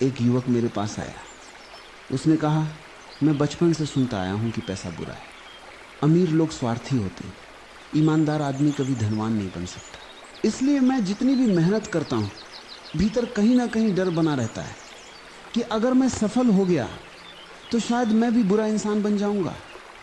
एक युवक मेरे पास आया। उसने कहा, मैं बचपन से सुनता आया हूं कि पैसा बुरा है, अमीर लोग स्वार्थी होते हैं, ईमानदार आदमी कभी धनवान नहीं बन सकता। इसलिए मैं जितनी भी मेहनत करता हूं, भीतर कहीं ना कहीं डर बना रहता है कि अगर मैं सफल हो गया तो शायद मैं भी बुरा इंसान बन जाऊंगा।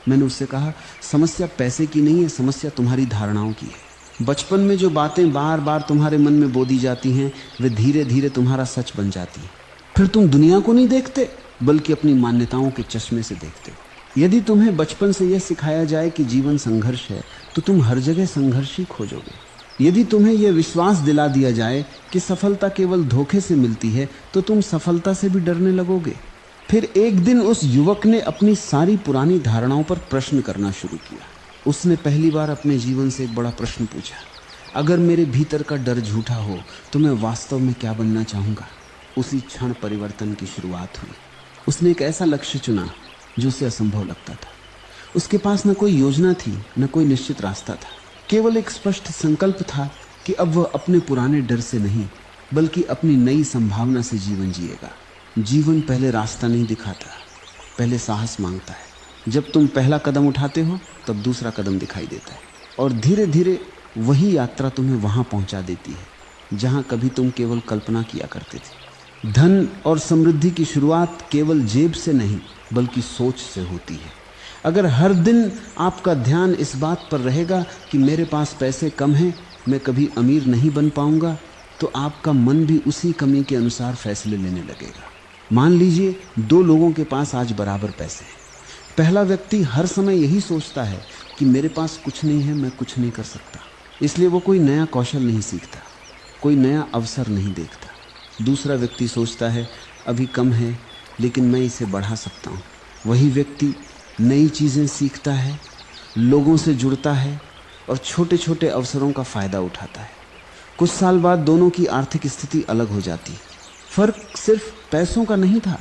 मैंने उससे कहा, समस्या पैसे की नहीं है, समस्या तुम्हारी धारणाओं की है। बचपन में जो बातें बार बार तुम्हारे मन में बोदी जाती हैं, वे धीरे धीरे तुम्हारा सच बन जाती हैं। फिर तुम दुनिया को नहीं देखते, बल्कि अपनी मान्यताओं के चश्मे से देखते हो। यदि तुम्हें बचपन से यह सिखाया जाए कि जीवन संघर्ष है, तो तुम हर जगह संघर्ष ही खोजोगे। यदि तुम्हें यह विश्वास दिला दिया जाए कि सफलता केवल धोखे से मिलती है, तो तुम सफलता से भी डरने लगोगे। फिर एक दिन उस युवक ने अपनी सारी पुरानी धारणाओं पर प्रश्न करना शुरू किया। उसने पहली बार अपने जीवन से एक बड़ा प्रश्न पूछा, अगर मेरे भीतर का डर झूठा हो तो मैं वास्तव में क्या बनना चाहूँगा। उसी क्षण परिवर्तन की शुरुआत हुई। उसने एक ऐसा लक्ष्य चुना जो उसे असंभव लगता था। उसके पास न कोई योजना थी, न कोई निश्चित रास्ता था। केवल एक स्पष्ट संकल्प था कि अब वह अपने पुराने डर से नहीं, बल्कि अपनी नई संभावना से जीवन जिएगा। जीवन पहले रास्ता नहीं दिखाता, पहले साहस मांगता है। जब तुम पहला कदम उठाते हो, तब दूसरा कदम दिखाई देता है, और धीरे धीरे वही यात्रा तुम्हें वहां पहुंचा देती है जहां कभी तुम केवल कल्पना किया करते थे। धन और समृद्धि की शुरुआत केवल जेब से नहीं, बल्कि सोच से होती है। अगर हर दिन आपका ध्यान इस बात पर रहेगा कि मेरे पास पैसे कम हैं, मैं कभी अमीर नहीं बन पाऊंगा, तो आपका मन भी उसी कमी के अनुसार फैसले लेने लगेगा। मान लीजिए 2 लोगों के पास आज बराबर पैसे हैं। पहला व्यक्ति हर समय यही सोचता है कि मेरे पास कुछ नहीं है, मैं कुछ नहीं कर सकता, इसलिए वो कोई नया कौशल नहीं सीखता, कोई नया अवसर नहीं देखता। दूसरा व्यक्ति सोचता है, अभी कम है लेकिन मैं इसे बढ़ा सकता हूँ। वही व्यक्ति नई चीज़ें सीखता है, लोगों से जुड़ता है और छोटे छोटे अवसरों का फ़ायदा उठाता है। कुछ साल बाद दोनों की आर्थिक स्थिति अलग हो जाती। फर्क सिर्फ पैसों का नहीं था,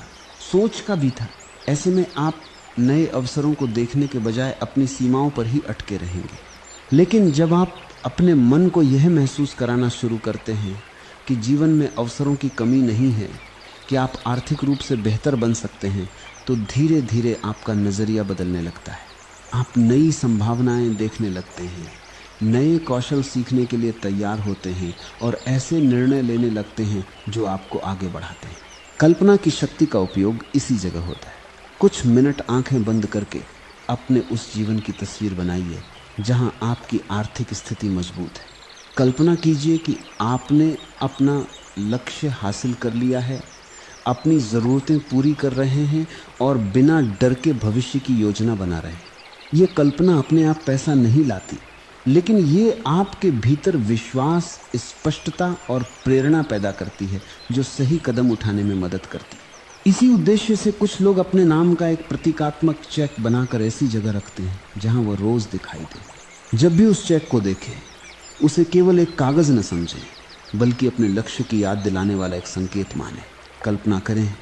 सोच का भी था। ऐसे में आप नए अवसरों को देखने के बजाय अपनी सीमाओं पर ही अटके रहेंगे। लेकिन जब आप अपने मन को यह महसूस कराना शुरू करते हैं कि जीवन में अवसरों की कमी नहीं है, कि आप आर्थिक रूप से बेहतर बन सकते हैं, तो धीरे धीरे आपका नज़रिया बदलने लगता है। आप नई संभावनाएं देखने लगते हैं, नए कौशल सीखने के लिए तैयार होते हैं और ऐसे निर्णय लेने लगते हैं जो आपको आगे बढ़ाते हैं। कल्पना की शक्ति का उपयोग इसी जगह होता है। कुछ मिनट आंखें बंद करके अपने उस जीवन की तस्वीर बनाइए जहां आपकी आर्थिक स्थिति मजबूत है। कल्पना कीजिए कि आपने अपना लक्ष्य हासिल कर लिया है, अपनी ज़रूरतें पूरी कर रहे हैं और बिना डर के भविष्य की योजना बना रहे हैं। ये कल्पना अपने आप पैसा नहीं लाती, लेकिन ये आपके भीतर विश्वास, स्पष्टता और प्रेरणा पैदा करती है जो सही कदम उठाने में मदद करती है। इसी उद्देश्य से कुछ लोग अपने नाम का एक प्रतीकात्मक चेक बनाकर ऐसी जगह रखते हैं जहां वह रोज दिखाई दे। जब भी उस चेक को देखें, उसे केवल एक कागज़ न समझें, बल्कि अपने लक्ष्य की याद दिलाने वाला एक संकेत माने। कल्पना करें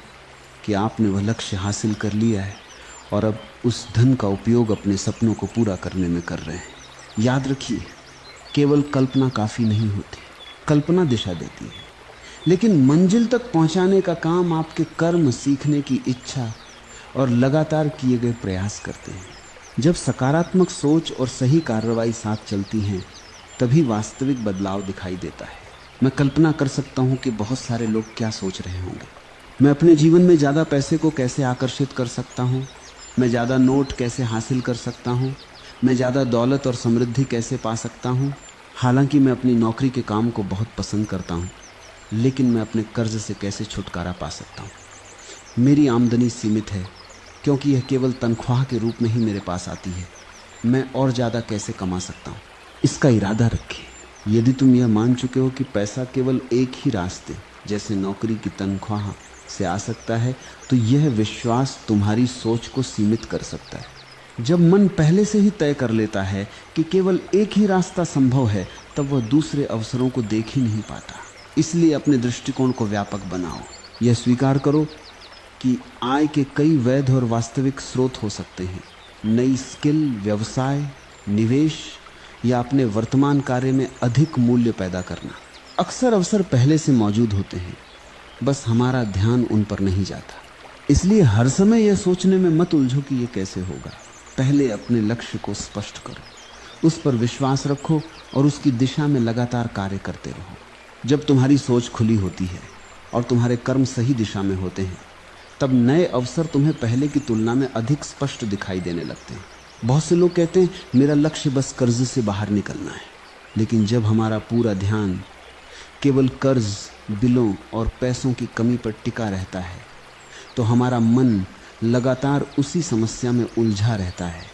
कि आपने वह लक्ष्य हासिल कर लिया है और अब उस धन का उपयोग अपने सपनों को पूरा करने में कर रहे हैं। याद रखिए, केवल कल्पना काफ़ी नहीं होती। कल्पना दिशा देती है, लेकिन मंजिल तक पहुंचाने का काम आपके कर्म, सीखने की इच्छा और लगातार किए गए प्रयास करते हैं। जब सकारात्मक सोच और सही कार्रवाई साथ चलती हैं, तभी वास्तविक बदलाव दिखाई देता है। मैं कल्पना कर सकता हूं कि बहुत सारे लोग क्या सोच रहे होंगे। मैं अपने जीवन में ज़्यादा पैसे को कैसे आकर्षित कर सकता हूं, मैं ज़्यादा नोट कैसे हासिल कर सकता हूं, मैं ज़्यादा दौलत और समृद्धि कैसे पा सकता हूं। हालांकि मैं अपनी नौकरी के काम को बहुत पसंद करता हूं, लेकिन मैं अपने कर्ज से कैसे छुटकारा पा सकता हूं। मेरी आमदनी सीमित है क्योंकि यह केवल तनख्वाह के रूप में ही मेरे पास आती है। मैं और ज़्यादा कैसे कमा सकता हूं, इसका इरादा रखिए। यदि तुम यह मान चुके हो कि पैसा केवल एक ही रास्ते, जैसे नौकरी की तनख्वाह से आ सकता है, तो यह विश्वास तुम्हारी सोच को सीमित कर सकता है। जब मन पहले से ही तय कर लेता है कि केवल एक ही रास्ता संभव है, तब वह दूसरे अवसरों को देख ही नहीं पाता। इसलिए अपने दृष्टिकोण को व्यापक बनाओ। यह स्वीकार करो कि आय के कई वैध और वास्तविक स्रोत हो सकते हैं। नई स्किल, व्यवसाय, निवेश या अपने वर्तमान कार्य में अधिक मूल्य पैदा करना। अक्सर अवसर पहले से मौजूद होते हैं, बस हमारा ध्यान उन पर नहीं जाता। इसलिए हर समय यह सोचने में मत उलझो कि यह कैसे होगा। पहले अपने लक्ष्य को स्पष्ट करो, उस पर विश्वास रखो और उसकी दिशा में लगातार कार्य करते रहो। जब तुम्हारी सोच खुली होती है और तुम्हारे कर्म सही दिशा में होते हैं, तब नए अवसर तुम्हें पहले की तुलना में अधिक स्पष्ट दिखाई देने लगते हैं। बहुत से लोग कहते हैं मेरा लक्ष्य बस कर्ज से बाहर निकलना है, लेकिन जब हमारा पूरा ध्यान केवल कर्ज, बिलों और पैसों की कमी पर टिका रहता है, तो हमारा मन लगातार उसी समस्या में उलझा रहता है।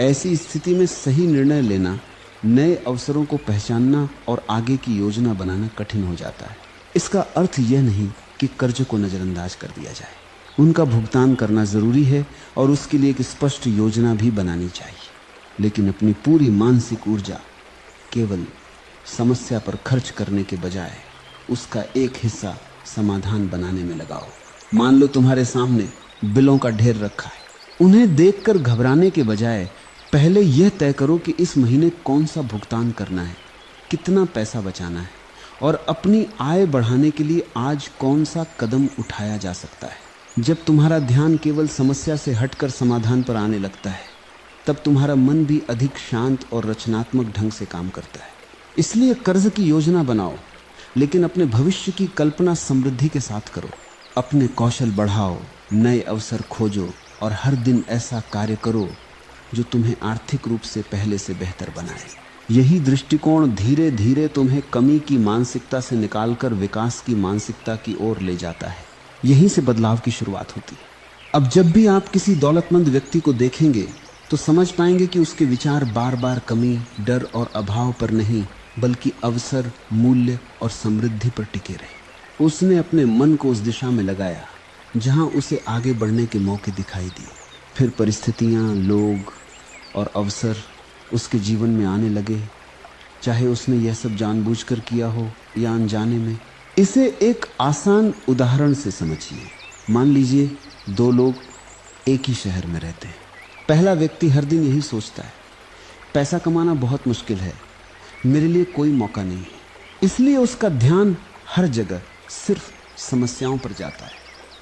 ऐसी स्थिति में सही निर्णय लेना, नए अवसरों को पहचानना और आगे की योजना बनाना कठिन हो जाता है। इसका अर्थ यह नहीं कि कर्ज को नजरअंदाज कर दिया जाए, उनका भुगतान करना जरूरी है और उसके लिए एक स्पष्ट योजना भी बनानी चाहिए, लेकिन अपनी पूरी मानसिक ऊर्जा केवल समस्या पर खर्च करने के बजाय उसका एक हिस्सा समाधान बनाने में लगाओ। मान लो तुम्हारे सामने बिलों का ढेर रखा है, उन्हें देखकर घबराने के बजाय पहले यह तय करो कि इस महीने कौन सा भुगतान करना है, कितना पैसा बचाना है और अपनी आय बढ़ाने के लिए आज कौन सा कदम उठाया जा सकता है। जब तुम्हारा ध्यान केवल समस्या से हटकर समाधान पर आने लगता है, तब तुम्हारा मन भी अधिक शांत और रचनात्मक ढंग से काम करता है। इसलिए कर्ज की योजना बनाओ, लेकिन अपने भविष्य की कल्पना समृद्धि के साथ करो। अपने कौशल बढ़ाओ, नए अवसर खोजो और हर दिन ऐसा कार्य करो जो तुम्हें आर्थिक रूप से पहले से बेहतर बनाए। यही दृष्टिकोण धीरे धीरे तुम्हें कमी की मानसिकता से निकालकर विकास की मानसिकता की ओर ले जाता है। यहीं से बदलाव की शुरुआत होती है। अब जब भी आप किसी दौलतमंद व्यक्ति को देखेंगे तो समझ पाएंगे कि उसके विचार बार बार कमी, डर और अभाव पर नहीं, बल्कि अवसर, मूल्य और समृद्धि पर टिके रहे। उसने अपने मन को उस दिशा में लगाया जहां उसे आगे बढ़ने के मौके दिखाई दिए। फिर परिस्थितियां, लोग और अवसर उसके जीवन में आने लगे, चाहे उसने यह सब जानबूझकर किया हो या अनजाने में। इसे एक आसान उदाहरण से समझिए। मान लीजिए दो लोग एक ही शहर में रहते हैं। पहला व्यक्ति हर दिन यही सोचता है, पैसा कमाना बहुत मुश्किल है, मेरे लिए कोई मौका नहीं है। इसलिए उसका ध्यान हर जगह सिर्फ समस्याओं पर जाता है।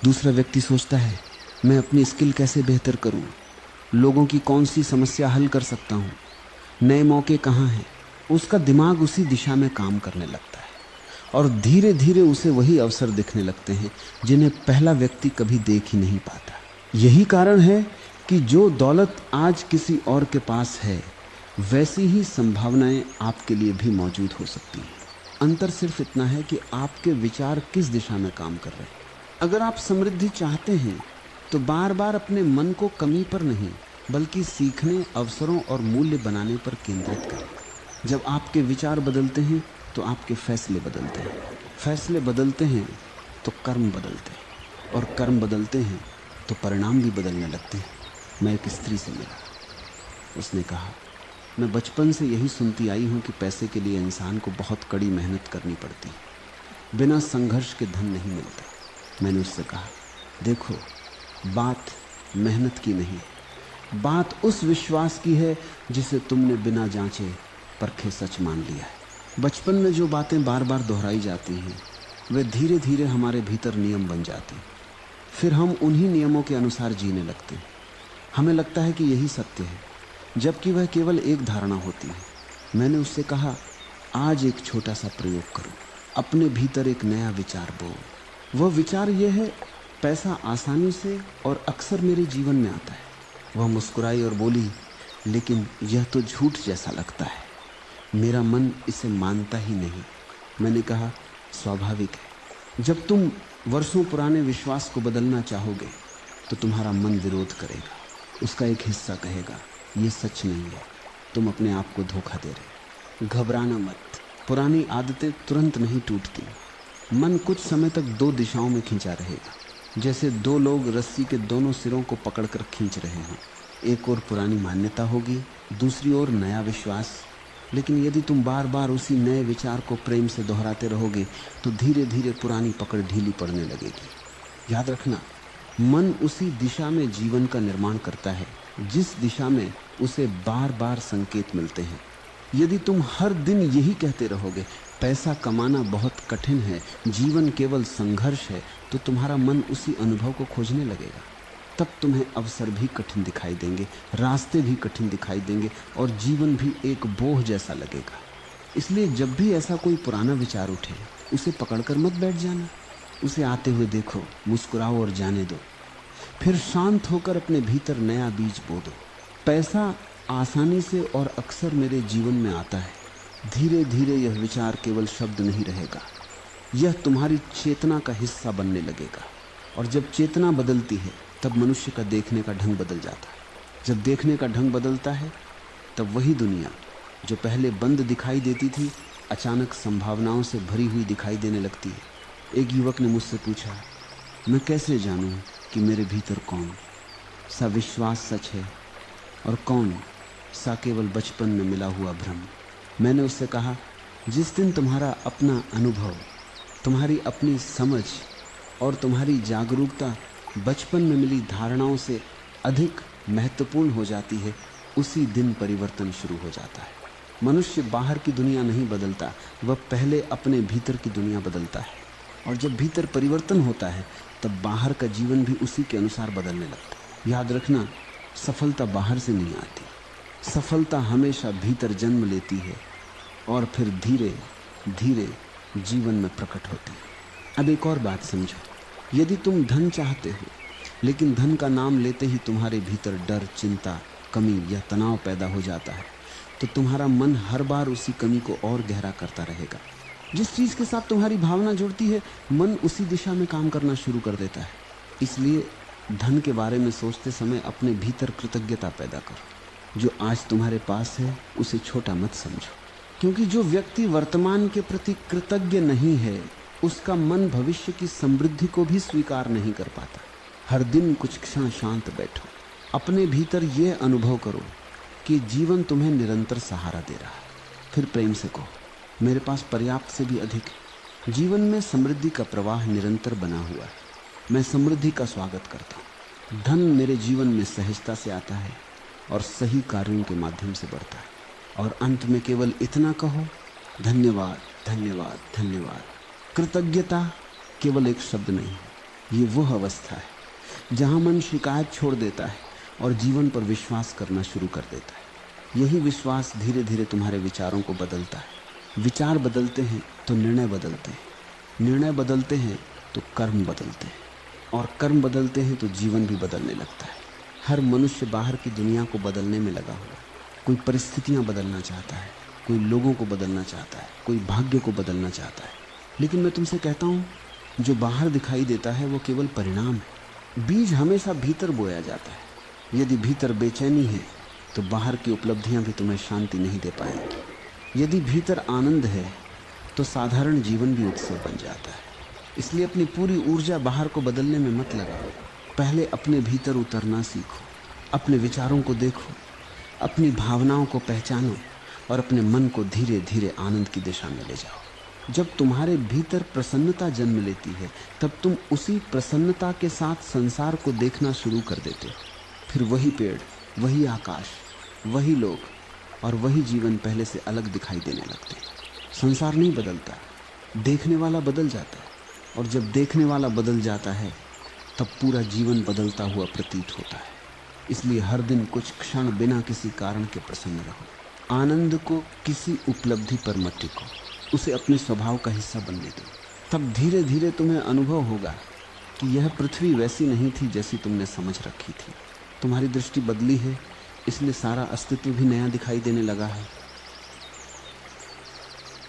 दूसरा व्यक्ति सोचता है, मैं अपनी स्किल कैसे बेहतर करूं, लोगों की कौन सी समस्या हल कर सकता हूं, नए मौके कहां हैं। उसका दिमाग उसी दिशा में काम करने लगता है और धीरे धीरे उसे वही अवसर दिखने लगते हैं जिन्हें पहला व्यक्ति कभी देख ही नहीं पाता। यही कारण है कि जो दौलत आज किसी और के पास है, वैसी ही संभावनाएं आपके लिए भी मौजूद हो सकती हैं। अंतर सिर्फ इतना है कि आपके विचार किस दिशा में काम कर रहे हैं। अगर आप समृद्धि चाहते हैं तो बार बार अपने मन को कमी पर नहीं, बल्कि सीखने, अवसरों और मूल्य बनाने पर केंद्रित करें। जब आपके विचार बदलते हैं तो आपके फैसले बदलते हैं, फैसले बदलते हैं तो कर्म बदलते हैं, और कर्म बदलते हैं तो परिणाम भी बदलने लगते हैं। मैं एक स्त्री से मिला, उसने कहा, मैं बचपन से यही सुनती आई हूँ कि पैसे के लिए इंसान को बहुत कड़ी मेहनत करनी पड़ती है, बिना संघर्ष के धन नहीं मिलता। मैंने उससे कहा, देखो, बात मेहनत की नहीं, बात उस विश्वास की है जिसे तुमने बिना जांचे परखे सच मान लिया है। बचपन में जो बातें बार बार दोहराई जाती हैं, वे धीरे धीरे हमारे भीतर नियम बन जाते हैं। फिर हम उन्हीं नियमों के अनुसार जीने लगते हैं। हमें लगता है कि यही सत्य है, जबकि वह केवल एक धारणा होती है। मैंने उससे कहा, आज एक छोटा सा प्रयोग करो, अपने भीतर एक नया विचार बोल। वह विचार यह है, पैसा आसानी से और अक्सर मेरे जीवन में आता है। वह मुस्कुराई और बोली, लेकिन यह तो झूठ जैसा लगता है, मेरा मन इसे मानता ही नहीं। मैंने कहा, स्वाभाविक है, जब तुम वर्षों पुराने विश्वास को बदलना चाहोगे तो तुम्हारा मन विरोध करेगा। उसका एक हिस्सा कहेगा, ये सच नहीं है, तुम अपने आप को धोखा दे रहे। घबराना मत, पुरानी आदतें तुरंत नहीं टूटती। मन कुछ समय तक दो दिशाओं में खींचा रहेगा, जैसे दो लोग रस्सी के दोनों सिरों को पकड़कर खींच रहे हों। एक ओर पुरानी मान्यता होगी, दूसरी ओर नया विश्वास। लेकिन यदि तुम बार बार उसी नए विचार को प्रेम से दोहराते रहोगे तो धीरे धीरे पुरानी पकड़ ढीली पड़ने लगेगी। याद रखना, मन उसी दिशा में जीवन का निर्माण करता है जिस दिशा में उसे बार बार संकेत मिलते हैं। यदि तुम हर दिन यही कहते रहोगे, पैसा कमाना बहुत कठिन है, जीवन केवल संघर्ष है, तो तुम्हारा मन उसी अनुभव को खोजने लगेगा। तब तुम्हें अवसर भी कठिन दिखाई देंगे, रास्ते भी कठिन दिखाई देंगे और जीवन भी एक बोझ जैसा लगेगा। इसलिए जब भी ऐसा कोई पुराना विचार उठे, उसे पकड़कर मत बैठ जाना, उसे आते हुए देखो, मुस्कुराओ और जाने दो। फिर शांत होकर अपने भीतर नया बीज बो दो। पैसा आसानी से और अक्सर मेरे जीवन में आता है। धीरे धीरे यह विचार केवल शब्द नहीं रहेगा, यह तुम्हारी चेतना का हिस्सा बनने लगेगा। और जब चेतना बदलती है तब मनुष्य का देखने का ढंग बदल जाता है। जब देखने का ढंग बदलता है तब वही दुनिया जो पहले बंद दिखाई देती थी, अचानक संभावनाओं से भरी हुई दिखाई देने लगती है। एक युवक ने मुझसे पूछा, मैं कैसे जानूं कि मेरे भीतर कौन सा विश्वास सच है और कौन सा केवल बचपन में मिला हुआ भ्रम। मैंने उससे कहा, जिस दिन तुम्हारा अपना अनुभव, तुम्हारी अपनी समझ और तुम्हारी जागरूकता बचपन में मिली धारणाओं से अधिक महत्वपूर्ण हो जाती है, उसी दिन परिवर्तन शुरू हो जाता है। मनुष्य बाहर की दुनिया नहीं बदलता, वह पहले अपने भीतर की दुनिया बदलता है। और जब भीतर परिवर्तन होता है तब बाहर का जीवन भी उसी के अनुसार बदलने लगता है। याद रखना, सफलता बाहर से नहीं आती, सफलता हमेशा भीतर जन्म लेती है और फिर धीरे धीरे जीवन में प्रकट होती है। अब एक और बात समझो, यदि तुम धन चाहते हो लेकिन धन का नाम लेते ही तुम्हारे भीतर डर, चिंता, कमी या तनाव पैदा हो जाता है, तो तुम्हारा मन हर बार उसी कमी को और गहरा करता रहेगा। जिस चीज़ के साथ तुम्हारी भावना जुड़ती है, मन उसी दिशा में काम करना शुरू कर देता है। इसलिए धन के बारे में सोचते समय अपने भीतर कृतज्ञता पैदा करो। जो आज तुम्हारे पास है उसे छोटा मत समझो, क्योंकि जो व्यक्ति वर्तमान के प्रति कृतज्ञ नहीं है, उसका मन भविष्य की समृद्धि को भी स्वीकार नहीं कर पाता। हर दिन कुछ क्षण शांत बैठो, अपने भीतर यह अनुभव करो कि जीवन तुम्हें निरंतर सहारा दे रहा है। फिर प्रेम से कहो, मेरे पास पर्याप्त से भी अधिक है। जीवन में समृद्धि का प्रवाह निरंतर बना हुआ है, मैं समृद्धि का स्वागत करता हूँ। धन मेरे जीवन में सहजता से आता है और सही कार्यों के माध्यम से बढ़ता है। और अंत में केवल इतना कहो, धन्यवाद, धन्यवाद, धन्यवाद। कृतज्ञता केवल एक शब्द नहीं है, ये वह अवस्था है जहाँ मन शिकायत छोड़ देता है और जीवन पर विश्वास करना शुरू कर देता है। यही विश्वास धीरे धीरे तुम्हारे विचारों को बदलता है। विचार बदलते हैं तो निर्णय बदलते हैं, निर्णय बदलते हैं तो कर्म बदलते हैं, और कर्म बदलते हैं तो जीवन भी बदलने लगता है। हर मनुष्य बाहर की दुनिया को बदलने में लगा हुआ है। कोई परिस्थितियां बदलना चाहता है, कोई लोगों को बदलना चाहता है, कोई भाग्य को बदलना चाहता है। लेकिन मैं तुमसे कहता हूँ, जो बाहर दिखाई देता है वो केवल परिणाम है। बीज हमेशा भीतर बोया जाता है। यदि भीतर बेचैनी है तो बाहर की उपलब्धियां भी तुम्हें शांति नहीं दे पाएंगी। यदि भीतर आनंद है तो साधारण जीवन भी उत्सव बन जाता है। इसलिए अपनी पूरी ऊर्जा बाहर को बदलने में मत लगाओ, पहले अपने भीतर उतरना सीखो। अपने विचारों को देखो, अपनी भावनाओं को पहचानो और अपने मन को धीरे धीरे आनंद की दिशा में ले जाओ। जब तुम्हारे भीतर प्रसन्नता जन्म लेती है तब तुम उसी प्रसन्नता के साथ संसार को देखना शुरू कर देते हो। फिर वही पेड़, वही आकाश, वही लोग और वही जीवन पहले से अलग दिखाई देने लगते हैं। संसार नहीं बदलता, देखने वाला बदल जाता है, और जब देखने वाला बदल जाता है तब पूरा जीवन बदलता हुआ प्रतीत होता है। इसलिए हर दिन कुछ क्षण बिना किसी कारण के प्रसन्न रहो। आनंद को किसी उपलब्धि पर मत टिको, उसे अपने स्वभाव का हिस्सा बनने दो। तब धीरे धीरे तुम्हें अनुभव होगा कि यह पृथ्वी वैसी नहीं थी जैसी तुमने समझ रखी थी। तुम्हारी दृष्टि बदली है, इसलिए सारा अस्तित्व भी नया दिखाई देने लगा है।